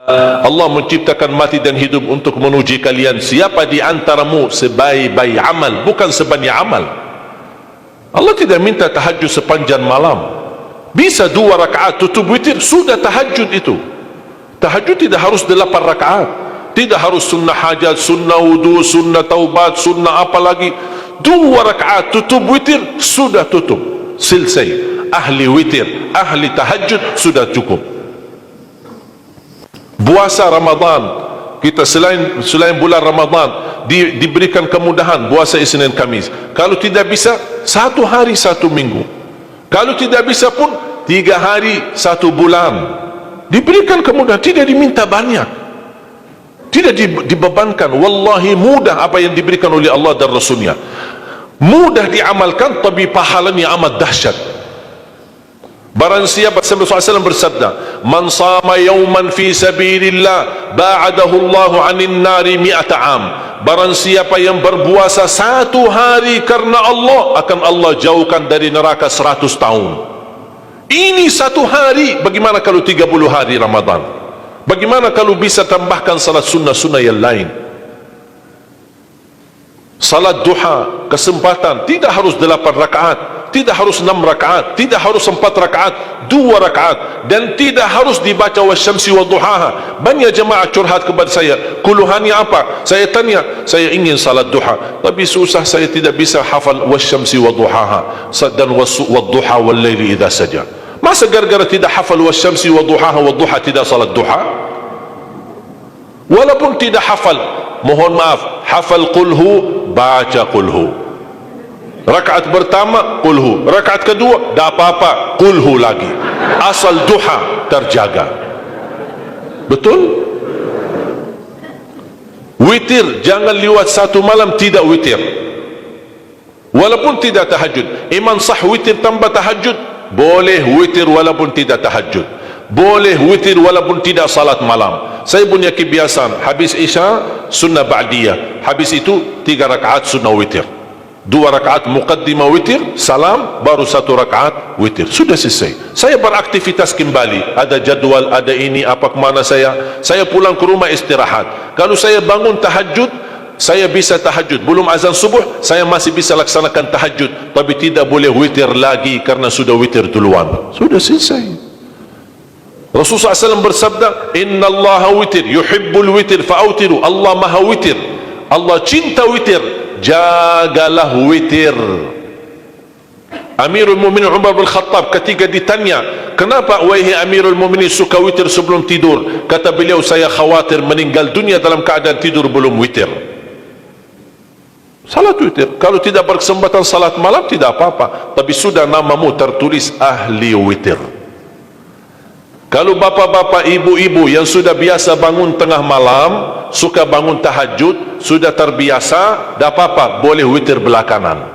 Allah menciptakan mati dan hidup untuk menguji kalian. Siapa di antaramu sebaik-baik amal, bukan sebanyak amal. Allah tidak minta tahajud sepanjang malam. Bisa 2 rakaat tutup witir, sudah tahajud itu. Tahajud tidak harus 8 rakaat, tidak harus sunnah hajat, sunnah wudu, sunnah taubat, sunnah apa lagi. 2 rakaat tutup witir, sudah tutup, selesai. Ahli witir, ahli tahajud sudah cukup. Puasa Ramadan, kita selain bulan Ramadan diberikan kemudahan puasa Isnin Kamis. Kalau tidak bisa 1 hari 1 minggu, kalau tidak bisa pun 3 hari 1 bulan, diberikan kemudahan. Tidak diminta banyak, tidak dibebankan. Wallahi mudah apa yang diberikan oleh Allah dan Rasulnya, mudah diamalkan, tapi pahalanya amat dahsyat. Barang siapa, Rasulullah SAW bersabda, man sama yawman fi sabilillah ba'adahu Allahu anin nari mi'ata am. Barang siapa yang berpuasa 1 hari karena Allah, akan Allah jauhkan dari neraka 100 tahun. Ini 1 hari. Bagaimana kalau 30 hari Ramadan? Bagaimana kalau bisa tambahkan salat sunnah-sunnah yang lain? Salat duha, kesempatan, tidak harus 8 rakaat, tidak harus 6 rakaat, tidak harus 4 rakaat, 2 rakaat, dan tidak harus dibaca wasyamsi wa duhaha. Banyak jemaah curhat kepada saya, keluhannya apa? Saya tanya, saya ingin salat duha, tapi susah, saya tidak bisa hafal wasyamsi wa duhaha dan wadduha wal laili idza saja. Masa gara-gara tidak hafal wasyamsi wa duhaha wa duha tidak salat duha? Walaupun tidak hafal, mohon maaf, hafal qulhu, baca qulhu. Rakaat pertama qulhu, rakaat kedua dah apa-apa qulhu lagi, asal duha terjaga. Betul? Witir jangan lewat 1 malam tidak witir, walaupun tidak tahajud. Iman sah witir tambah tahajud, boleh witir walaupun tidak tahajud, boleh witir walaupun tidak salat malam. Saya punya kebiasaan, habis isya sunnah ba'diyah, habis itu 3 rakaat sunnah witir, 2 rakaat muqaddimah witir, salam, baru 1 rakaat witir, sudah selesai. Saya beraktivitas kembali, ada jadual, ada ini, apa kemana saya pulang ke rumah istirahat. Kalau saya bangun tahajud, saya bisa tahajud, belum azan subuh saya masih bisa laksanakan tahajud, tapi tidak boleh witir lagi karena sudah witir duluan, sudah selesai. Rasulullah SAW bersabda, Inna Allah witir, yuhibbul witir, fa'autiru. Allah maha witir, Allah cinta witir, jagalah witir. Amirul Mu'minin Umar bin Khattab ketika ditanya, kenapa wahai Amirul Mu'minin suka witir sebelum tidur? Kata beliau, saya khawatir meninggal dunia dalam keadaan tidur belum witir. Salat witir, kalau tidak berkesempatan salat malam tidak apa-apa, tapi sudah namamu tertulis ahli witir. Kalau bapak-bapak, ibu-ibu yang sudah biasa bangun tengah malam, suka bangun tahajud, sudah terbiasa, tak apa-apa, boleh witir belakangan.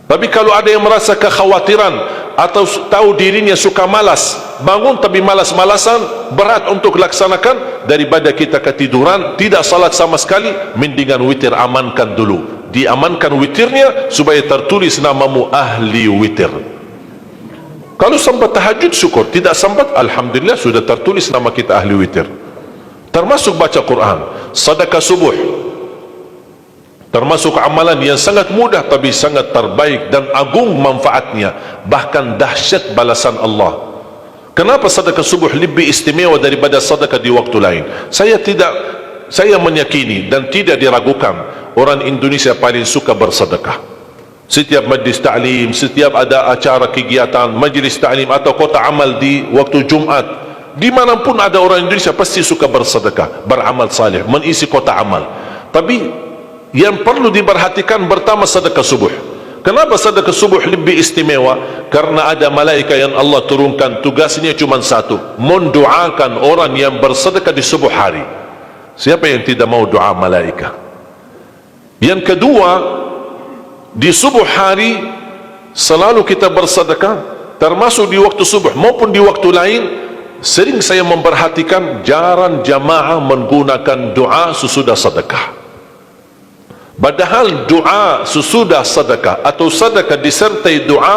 Tapi kalau ada yang merasa kekhawatiran atau tahu dirinya suka malas, bangun tapi malas-malasan, berat untuk laksanakan, daripada kita ketiduran, tidak salat sama sekali, mendingan witir amankan dulu. Diamankan witirnya supaya tertulis namamu ahli witir. Kalau sempat tahajud syukur, tidak sempat alhamdulillah sudah tertulis nama kita ahli witir. Termasuk baca Quran, sedekah subuh, termasuk amalan yang sangat mudah tapi sangat terbaik dan agung manfaatnya, bahkan dahsyat balasan Allah. Kenapa sedekah subuh lebih istimewa daripada sedekah di waktu lain? Saya meyakini dan tidak diragukan, orang Indonesia paling suka bersedekah. Setiap majlis ta'lim, setiap ada acara kegiatan majlis ta'lim atau kota amal di waktu Jumat, dimanapun ada orang Indonesia pasti suka bersedekah, beramal saleh, mengisi kota amal. Tapi yang perlu diperhatikan pertama sedekah subuh. Kenapa sedekah subuh lebih istimewa? Karena ada malaikat yang Allah turunkan, tugasnya cuma satu, mendoakan orang yang bersedekah di subuh hari. Siapa yang tidak mau doa malaikat? Yang kedua, di subuh hari selalu kita bersedekah, termasuk di waktu subuh maupun di waktu lain. Sering saya memperhatikan jarang jamaah menggunakan doa sesudah sedekah. Padahal doa sesudah sedekah atau sedekah disertai doa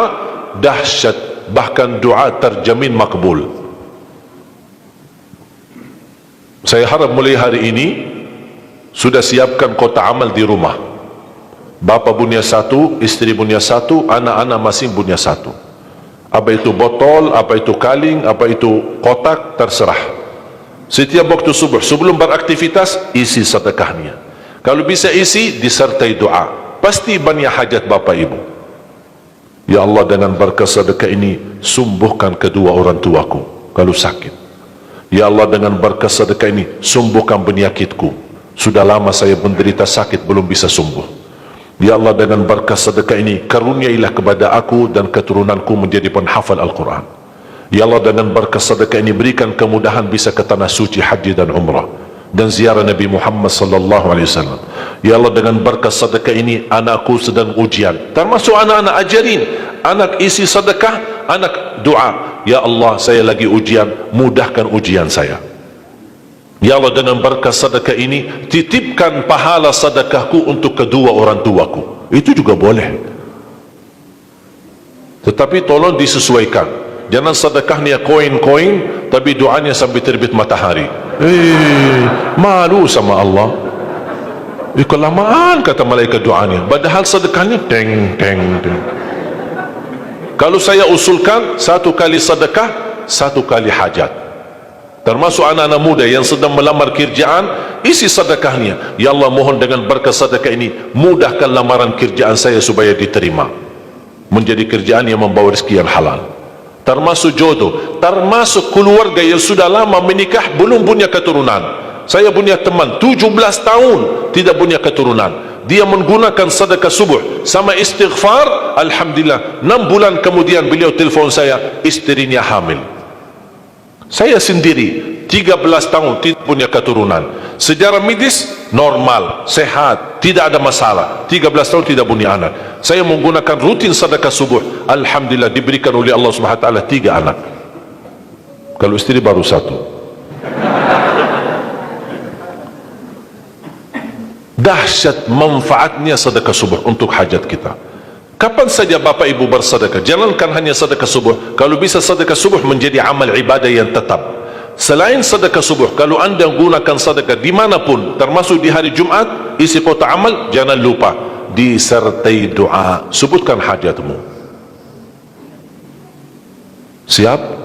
dahsyat, bahkan doa terjamin makbul. Saya harap mulai hari ini sudah siapkan kotak amal di rumah. Bapa punya satu, istri punya satu, anak-anak masing punya satu. Apa itu botol, apa itu kaling, apa itu kotak, terserah. Setiap waktu subuh, sebelum beraktivitas, isi sedekahnya. Kalau bisa isi, disertai doa. Pasti banyak hajat bapa ibu. Ya Allah, dengan berkah sedekah ini, sembuhkan kedua orang tuaku kalau sakit. Ya Allah, dengan berkah sedekah ini, sembuhkan penyakitku. Sudah lama saya menderita sakit, belum bisa sembuh. Ya Allah, dengan berkah sedekah ini, karuniailah kepada aku dan keturunanku menjadi penghafal Al-Quran. Ya Allah, dengan berkah sedekah ini, berikan kemudahan bisa ke tanah suci haji dan umrah dan ziarah Nabi Muhammad sallallahu alaihi wasallam. Ya Allah, dengan berkah sedekah ini, anakku sedang ujian, termasuk anak-anak, ajarin anak isi sedekah, anak doa. Ya Allah, saya lagi ujian, mudahkan ujian saya. Ya Allah, dengan berkah sedekah ini, titipkan pahala sedekahku untuk kedua orang tuaku. Itu juga boleh, tetapi tolong disesuaikan. Jangan sedekahnya koin-koin tapi doanya sampai terbit matahari. Malu sama Allah. Kelamaan kata malaikat doanya, padahal sedekahnya teng teng teng. Kalau saya usulkan, satu kali sedekah, satu kali hajat. Termasuk anak-anak muda yang sedang melamar kerjaan, isi sedekahnya. Ya Allah, mohon dengan berkah sedekah ini, mudahkan lamaran kerjaan saya supaya diterima, menjadi kerjaan yang membawa rezeki yang halal. Termasuk jodoh, termasuk keluarga yang sudah lama menikah belum punya keturunan. Saya punya teman 17 tahun tidak punya keturunan. Dia menggunakan sedekah subuh sama istighfar, alhamdulillah 6 bulan kemudian beliau telefon saya, istrinya hamil. Saya sendiri 13 tahun tidak punya keturunan. Sejarah medis normal, sehat, tidak ada masalah. 13 tahun tidak punya anak. Saya menggunakan rutin sedekah subuh, alhamdulillah diberikan oleh Allah Subhanahu wa taala 3 anak. Kalau istri baru 1. Dahsyat manfaatnya sedekah subuh untuk hajat kita. Kapan saja Bapak Ibu bersedekah, jangankan hanya sedekah subuh. Kalau bisa sedekah subuh menjadi amal ibadah yang tetap. Selain sedekah subuh, kalau anda gunakan sedekah dimanapun, termasuk di hari Jumat, isi kotak amal, jangan lupa disertai doa. Sebutkan hajatmu. Siap?